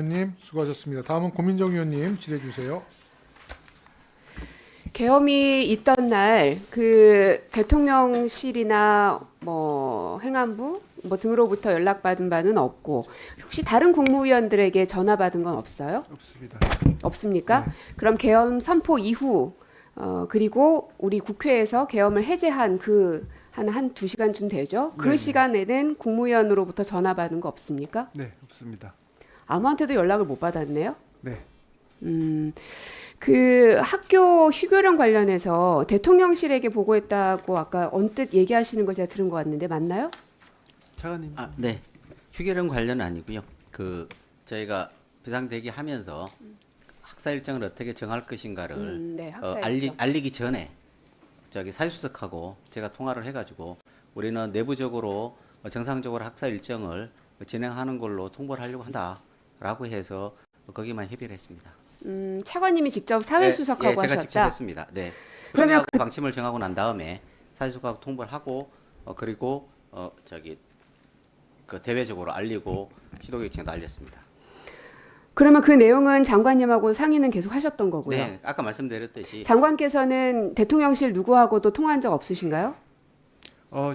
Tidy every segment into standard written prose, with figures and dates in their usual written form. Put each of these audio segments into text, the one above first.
의원님 수고하셨습니다. 다음은 고민정 의원님 질의해 주세요. 계엄이 있던 날 그 대통령실이나 뭐 행안부 뭐 등으로부터 연락받은 바는 없고 혹시 다른 국무위원들에게 전화 받은 건 없어요? 없습니다. 없습니까? 네. 그럼 계엄 선포 이후 그리고 우리 국회에서 계엄을 해제한 그 한 2시간쯤 되죠? 그 네. 시간에는 국무위원으로부터 전화 받은 거 없습니까? 네, 없습니다. 아무한테도 연락을 못 받았네요. 네. 그 학교 휴교령 관련해서 대통령실에게 보고했다고 아까 언뜻 얘기하시는 거 제가 들은 것 같는데 맞나요? 차관님. 네. 휴교령 관련 아니고요. 저희가 비상대기 하면서 학사 일정을 어떻게 정할 것인가를 네, 학사 일정. 알리기 전에 사회수석하고 제가 통화를 해가지고 우리는 내부적으로 정상적으로 학사 일정을 진행하는 걸로 통보를 하려고 한다라고 해서 거기만 협의를 했습니다. 차관님이 직접 사회수석하고 제가 하셨다. 직접 했습니다. 네. 그러면 그러면 방침을 정하고 난 다음에 사회수석하고 통보를 하고 그리고 그 대외적으로 알리고 시도교육청도 알렸습니다. 그러면 그 내용은 장관님하고 상의는 계속 하셨던 거고요. 네, 아까 말씀드렸듯이 장관께서는 대통령실 누구하고도 통화한 적 없으신가요?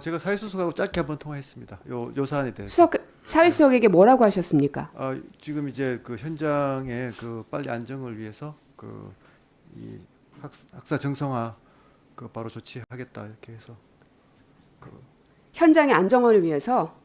제가 사회수석하고 짧게 한번 통화했습니다. 요 사안에 대해서. 사회수석에게 뭐라고 하셨습니까? 지금 이제 그 현장의 그 빨리 안정을 위해서 이 학사 정상화 바로 조치하겠다 이렇게 해서 현장의 안정화를 위해서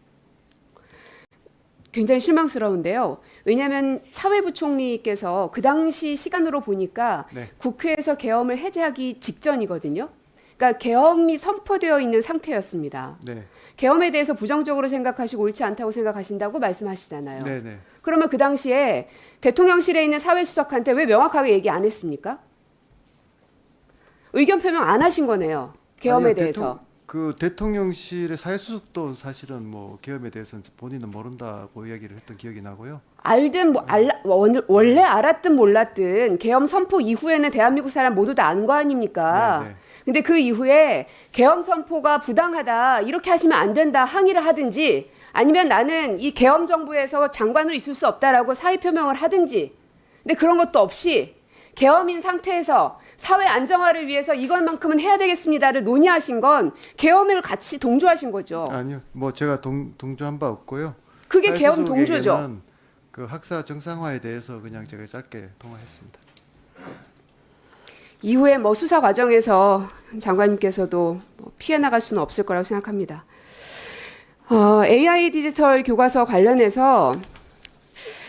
굉장히 실망스러운데요. 왜냐하면 사회부총리께서 그 당시 시간으로 보니까 네. 국회에서 계엄을 해제하기 직전이거든요. 그러니까 계엄이 선포되어 있는 상태였습니다. 네, 계엄에 대해서 부정적으로 생각하시고 옳지 않다고 생각하신다고 말씀하시잖아요. 네, 네. 그러면 그 당시에 대통령실에 있는 사회수석한테 왜 명확하게 얘기 안 했습니까? 의견 표명 안 하신 거네요. 계엄에 아니요, 대해서. 그 대통령실의 사회수석도 사실은 뭐 계엄에 대해서는 본인은 모른다고 이야기를 했던 기억이 나고요. 알든 원래 알았든 몰랐든 계엄 선포 이후에는 대한민국 사람 모두 다 안 거 아닙니까? 네, 네. 근데 그 이후에 계엄 선포가 부당하다 이렇게 하시면 안 된다 항의를 하든지 아니면 나는 이 계엄 정부에서 장관으로 있을 수 없다라고 사의 표명을 하든지 근데 그런 것도 없이 계엄인 상태에서 사회 안정화를 위해서 이것만큼은 해야 되겠습니다를 논의하신 건 계엄을 같이 동조하신 거죠. 아니요, 뭐 제가 동조한 바 없고요. 그게 계엄 동조죠. 사회수석에게는 그 학사 정상화에 대해서 그냥 제가 짧게 통화했습니다. 이후에 뭐 수사 과정에서 장관님께서도 피해 나갈 수는 없을 거라고 생각합니다. AI 디지털 교과서 관련해서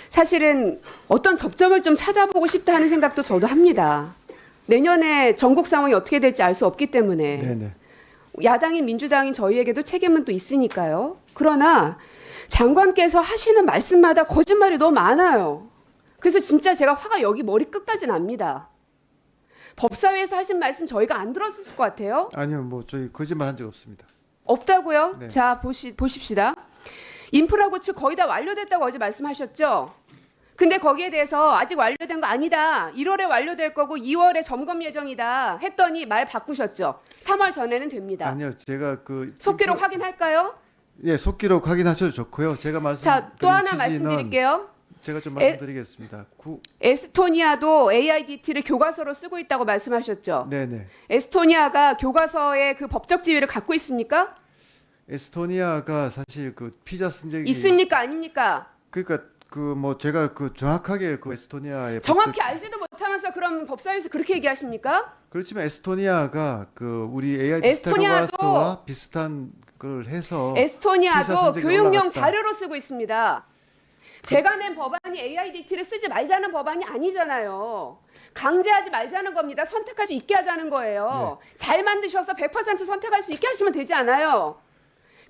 사실은 어떤 접점을 좀 찾아보고 싶다 하는 생각도 저도 합니다. 내년에 전국 상황이 어떻게 될지 알 수 없기 때문에 네, 네. 야당인 민주당인 저희에게도 책임은 또 있으니까요. 그러나 장관께서 하시는 말씀마다 거짓말이 너무 많아요. 그래서 진짜 제가 화가 여기 머리 끝까지 납니다. 법사위에서 하신 말씀 저희가 안 들었을 것 같아요. 아니요, 뭐 저희 거짓말한 적 없습니다. 없다고요? 네. 자 보십시다. 인프라 구축 거의 다 완료됐다고 어제 말씀하셨죠? 근데 거기에 대해서 아직 완료된 거 아니다. 1월에 완료될 거고 2월에 점검 예정이다. 했더니 말 바꾸셨죠? 3월 전에는 됩니다. 아니요, 제가 속기록 확인할까요? 예, 속기록 확인하셔도 좋고요. 제가 자, 또 하나 취지는 말씀드릴게요. 제가 좀 말씀드리겠습니다. 에스토니아도 AIDT를 교과서로 쓰고 있다고 말씀하셨죠? 네네. 에스토니아가 교과서의 그 법적 지위를 갖고 있습니까? 에스토니아가 사실 그 피자 쓴 적이 있습니까? 아닙니까? 그러니까 뭐 제가 정확하게 에스토니아의 정확히 알지도 못하면서 그럼 법사위에서 그렇게 얘기하십니까? 그렇지만 에스토니아가 우리 AI 디지털 교과서와 비슷한 걸 해서 피자 에스토니아도 성적이 교육용 올라갔다. 자료로 쓰고 있습니다. 제가 낸 법안이 AIDT를 쓰지 말자는 법안이 아니잖아요. 강제하지 말자는 겁니다. 선택할 수 있게 하자는 거예요. 잘 만드셔서 100% 선택할 수 있게 하시면 되지 않아요.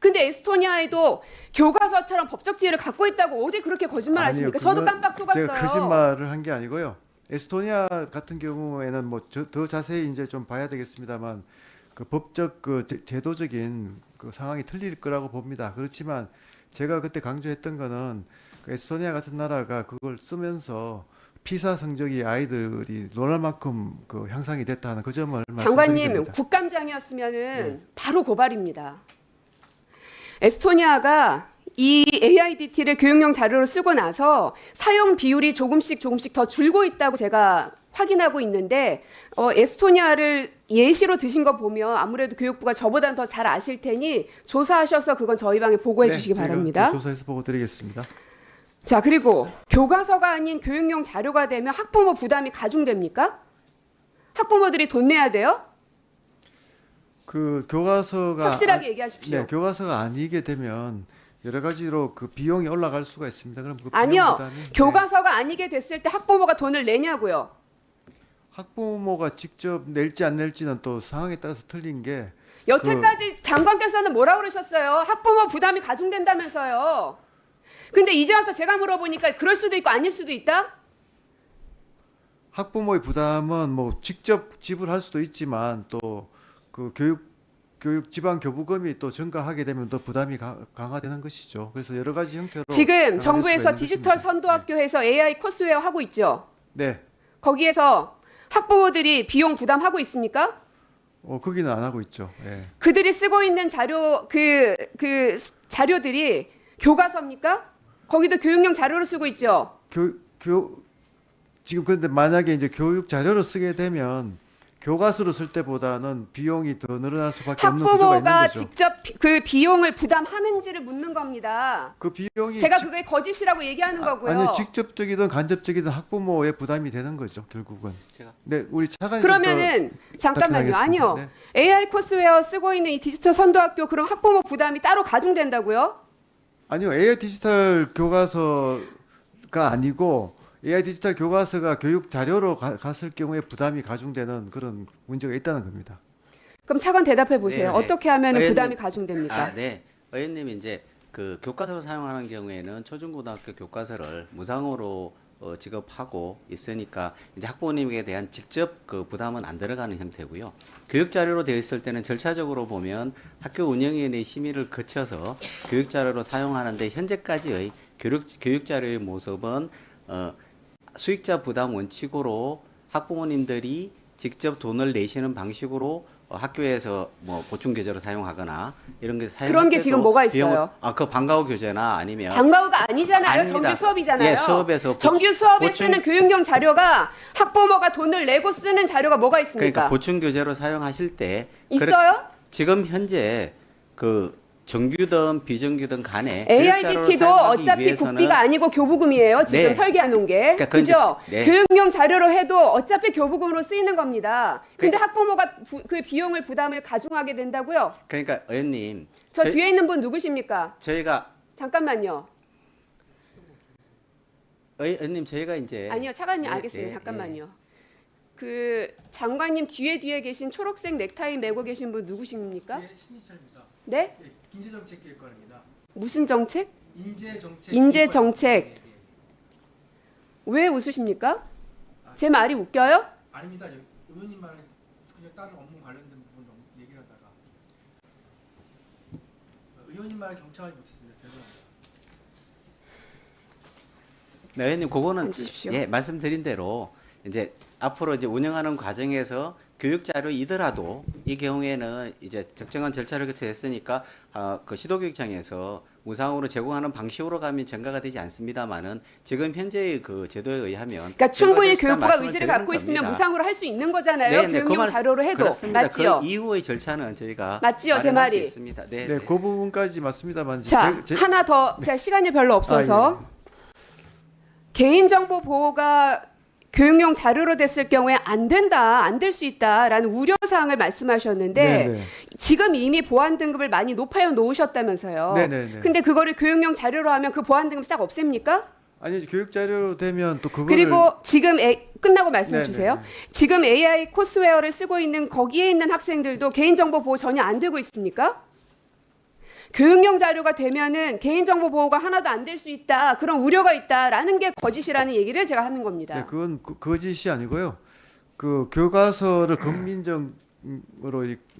근데 에스토니아에도 교과서처럼 법적 지위를 갖고 있다고 어디 그렇게 거짓말 아니요, 하십니까? 저도 깜빡 속았어요. 제가 거짓말을 한 게 아니고요. 에스토니아 같은 경우에는 뭐 더 자세히 이제 좀 봐야 되겠습니다만 그 법적 제도적인 그 상황이 틀릴 거라고 봅니다. 그렇지만 제가 그때 강조했던 거는 에스토니아 같은 나라가 그걸 쓰면서 피사 성적이 아이들이 놀랄 만큼 향상이 됐다는 그 점을 말씀드립니다. 장관님 국감장이었으면은 바로 고발입니다. 에스토니아가 이 AIDT를 교육용 자료로 쓰고 나서 사용 비율이 조금씩 더 줄고 있다고 제가 확인하고 있는데 에스토니아를 예시로 드신 거 보면 아무래도 교육부가 저보다는 더 잘 아실 테니 조사하셔서 그건 저희 방에 보고해 네, 주시기 저희가 바랍니다. 조사해서 보고 드리겠습니다. 자, 그리고 교과서가 아닌 교육용 자료가 되면 학부모 부담이 가중됩니까? 학부모들이 돈 내야 돼요? 그 교과서가 확실하게 얘기하십시오. 네, 교과서가 아니게 되면 여러 가지로 그 비용이 올라갈 수가 있습니다. 그럼 그 비용 아니요. 부담이, 네, 교과서가 아니게 됐을 때 학부모가 돈을 내냐고요. 학부모가 직접 낼지 안 낼지는 또 상황에 따라서 틀린 게 여태까지 장관께서는 뭐라 그러셨어요? 학부모 부담이 가중된다면서요. 근데 이제 와서 제가 물어보니까 그럴 수도 있고 아닐 수도 있다? 학부모의 부담은 뭐 직접 지불할 수도 있지만 또 그 교육 지방 교부금이 또 증가하게 되면 더 부담이 강화되는 것이죠. 그래서 여러 가지 형태로 지금 강화될 정부에서 수가 있는 디지털 것입니다. 선도학교에서 AI 코스웨어 하고 있죠. 네. 거기에서 학부모들이 비용 부담하고 있습니까? 거기는 안 하고 있죠. 예. 그들이 쓰고 있는 자료 그 자료들이 교과서입니까? 거기도 교육용 자료로 쓰고 있죠. 지금 그런데 만약에 이제 교육 자료로 쓰게 되면 교과서로 쓸 때보다는 비용이 더 늘어날 수밖에 없는 구조가 있는 학부모가 거죠. 직접 그 비용을 부담하는지를 묻는 겁니다. 그 비용이 제가 그게 거짓이라고 얘기하는 거고요. 아니요, 직접적이든 간접적이든 학부모의 부담이 되는 거죠, 결국은. 제가 네, 우리 차관님 그러면은 잠깐만요. 답변하겠습니다. 아니요. 네. AI 코스웨어 쓰고 있는 이 디지털 선도학교 그럼 학부모 부담이 따로 가중된다고요? 아니요, AI 디지털 교과서가 아니고 AI 디지털 교과서가 교육 자료로 갔을 경우에 부담이 가중되는 그런 문제가 있다는 겁니다. 그럼 차관 대답해 보세요. 네, 네. 어떻게 하면 의원님, 부담이 가중됩니까? 네. 의원님이 이제 그 교과서를 사용하는 경우에는 초중고등학교 교과서를 무상으로 지급하고 있으니까 이제 학부모님에 대한 직접 그 부담은 안 들어가는 형태고요. 교육 자료로 되어 있을 때는 절차적으로 보면 학교 운영위원회의 심의를 거쳐서 교육 자료로 사용하는데 현재까지의 교육 자료의 모습은 수익자 부담 원칙으로 학부모님들이 직접 돈을 내시는 방식으로 학교에서 뭐 보충 교재로 사용하거나 이런 게 사용 그런 게 지금 뭐가 있어요? 그 방과후 교재나 아니면 방과후가 아니잖아요. 아닙니다. 정규 수업이잖아요. 예, 수업에서 정규 수업에 보충- 쓰는 교육용 자료가 학부모가 돈을 내고 쓰는 자료가 뭐가 있습니까? 그러니까 보충 교재로 사용하실 때 있어요? 지금 현재 그 정규든 비정규든 간에 교육 자료를 AIDT도 사용하기 어차피 위해서는 국비가 아니고 교부금이에요. 지금 네. 설계해 놓은 게. 그러니까 그건 그죠? 이제- 네. 교육용 자료로 해도 어차피 교부금으로 쓰이는 겁니다. 근데 학부모가 그 비용을 부담을 가중하게 된다고요? 그러니까 의원님 저 뒤에 있는 분 누구십니까? 저희가 잠깐만요. 의원님 저희가 이제 아니요, 차관님 네, 알겠습니다. 네, 잠깐만요. 그 장관님 뒤에 계신 초록색 넥타이 메고 계신 분 누구십니까? 네, 신희철입니다. 네? 네, 인재정책기획관입니다. 무슨 정책? 인재정책. 인재정책. 네, 네. 왜 웃으십니까? 제 말이 웃겨요? 아닙니다. 의원님 말에 그냥 다른 업무 관련된 부분 얘기를 하다가 의원님 말에 경청하지 못했습니다. 죄송합니다. 네, 의원님 그거는 앉으십시오. 예, 말씀드린 대로 이제 앞으로 이제 운영하는 과정에서 교육 자료이더라도 이 경우에는 이제 적정한 절차를 거쳐 했으니까 그 시도교육청에서 무상으로 제공하는 방식으로 가면 전가가 되지 않습니다만은 지금 현재의 그 제도에 의하면 그러니까 충분히 전가될 수 있다는 교육부가 말씀을 의지를 드리는 갖고 있으면 겁니다. 무상으로 할 수 있는 거잖아요. 네, 네, 교육용 말- 자료로 해도. 그렇습니다. 맞지요? 그 이후의 절차는 저희가 맞지요, 제 마련할 수 말이? 있습니다. 네, 네, 네. 그 부분까지 맞습니다만 자, 하나 더 제가 시간이 별로 없어서 개인정보 보호가 교육용 자료로 됐을 경우에 안 된다, 안 될 수 있다라는 우려 사항을 말씀하셨는데 네. 지금 이미 보안 등급을 많이 높여 놓으셨다면서요. 네네네. 근데 그거를 교육용 자료로 하면 그 보안 등급 싹 없앱니까? 아니 교육 자료로 되면 또 그거를 그리고 지금 끝나고 말씀해 네네네. 주세요. 지금 AI 코스웨어를 쓰고 있는 거기에 있는 학생들도 개인정보 보호 전혀 안 되고 있습니까? 교육용 자료가 되면은 개인정보 보호가 하나도 안 될 수 있다. 그런 우려가 있다라는 게 거짓이라는 얘기를 제가 하는 겁니다. 네, 그건 거짓이 아니고요. 그 교과서를 검민정으로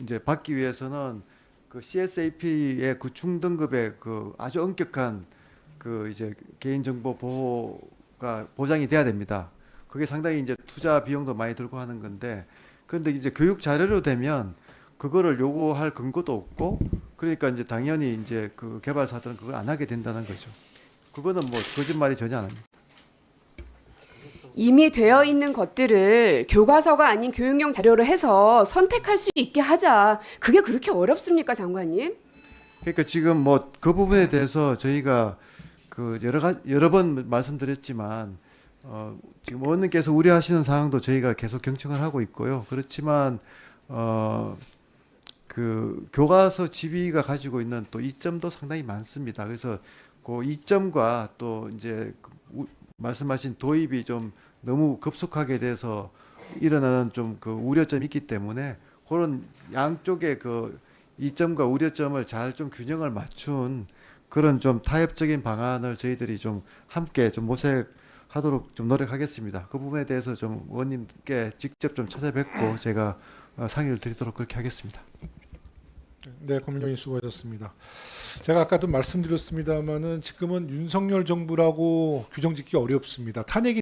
이제 받기 위해서는 그 CSAP의 그 중등급의 그 아주 엄격한 그 이제 개인정보 보호가 보장이 돼야 됩니다. 그게 상당히 이제 투자 비용도 많이 들고 하는 건데, 그런데 이제 교육 자료로 되면 그거를 요구할 근거도 없고, 그러니까 이제 당연히 이제 그 개발사들은 그걸 안 하게 된다는 거죠. 그거는 뭐 거짓말이 전혀 안 합니다. 이미 되어 있는 것들을 교과서가 아닌 교육용 자료로 해서 선택할 수 있게 하자. 그게 그렇게 어렵습니까, 장관님? 그러니까 지금 뭐 그 부분에 대해서 저희가 그 여러 번 말씀드렸지만 지금 의원님께서 우려하시는 사항도 저희가 계속 경청을 하고 있고요. 그렇지만 그 교과서 집의가 가지고 있는 또 이점도 상당히 많습니다. 그래서 그 이점과 또 이제 말씀하신 도입이 좀 너무 급속하게 돼서 일어나는 좀 그 우려점이 있기 때문에 그런 양쪽의 그 이점과 우려점을 잘 좀 균형을 맞춘 그런 좀 타협적인 방안을 저희들이 좀 함께 좀 모색하도록 좀 노력하겠습니다. 그 부분에 대해서 좀 의원님께 직접 좀 찾아뵙고 제가 상의를 드리도록 그렇게 하겠습니다. 네, 검증인 수고하셨습니다. 제가 아까도 말씀드렸습니다마는 지금은 윤석열 정부라고 규정 짓기 어렵습니다. 탄핵이